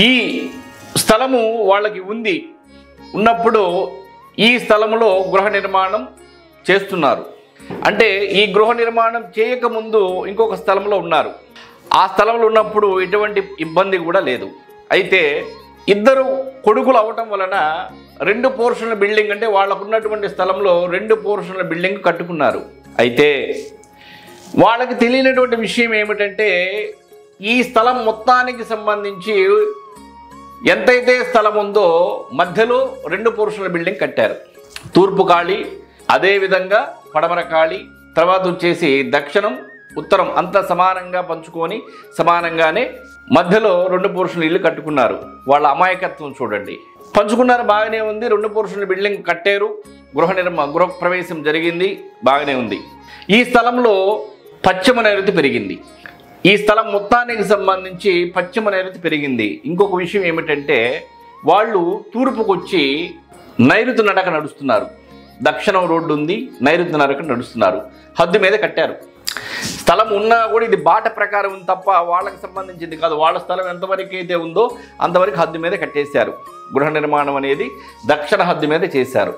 ఈ స్థలము వాళ్ళకి ఉన్నప్పుడు ఈ స్థలంలో గృహ నిర్మాణం చేస్తున్నారు. అంటే ఈ గృహ నిర్మాణం చేయకముందు ఇంకొక స్థలంలో ఉన్నారు. ఆ స్థలంలో ఉన్నప్పుడు ఎటువంటి ఇబ్బంది కూడా లేదు. అయితే ఇద్దరు కొడుకులు అవ్వటం వలన 2 పోర్షన్ల బిల్డింగ్, అంటే వాళ్ళకు ఉన్నటువంటి స్థలంలో 2 పోర్షన్ల బిల్డింగ్ కట్టుకున్నారు. అయితే వాళ్ళకి తెలియనటువంటి విషయం ఏమిటంటే ఈ స్థలం మొత్తానికి సంబంధించి ఎంతైతే స్థలం ఉందో మధ్యలో 2 పోర్షన్ల బిల్డింగ్ కట్టారు. తూర్పు ఖాళీ, అదేవిధంగా పడమర ఖాళీ, తర్వాత వచ్చేసి దక్షిణం ఉత్తరం అంతా సమానంగా పంచుకొని సమానంగానే మధ్యలో 2 పోర్షన్ల ఇల్లు కట్టుకున్నారు. వాళ్ళ అమాయకత్వం చూడండి. పంచుకున్నారు, బాగానే ఉంది. 2 పోర్షన్ల బిల్డింగ్ కట్టారు, గృహ ప్రవేశం జరిగింది, బాగానే ఉంది. ఈ స్థలంలో పశ్చిమ నైరుతి పెరిగింది. ఈ స్థలం మొత్తానికి సంబంధించి పశ్చిమ నైరుతి పెరిగింది. ఇంకొక విషయం ఏమిటంటే వాళ్ళు తూర్పుకు వచ్చి నైరుతి నడక నడుస్తున్నారు. దక్షిణం రోడ్డు ఉంది, నైరుతి నడక నడుస్తున్నారు. హద్దు మీద కట్టారు. స్థలం ఉన్నా కూడా ఇది బాట ప్రకారం ఉంది తప్ప వాళ్ళకి సంబంధించింది కాదు. వాళ్ళ స్థలం ఎంతవరకు అయితే ఉందో అంతవరకు హద్దు మీద కట్టేశారు. గృహ నిర్మాణం అనేది దక్షిణ హద్దు మీద చేశారు.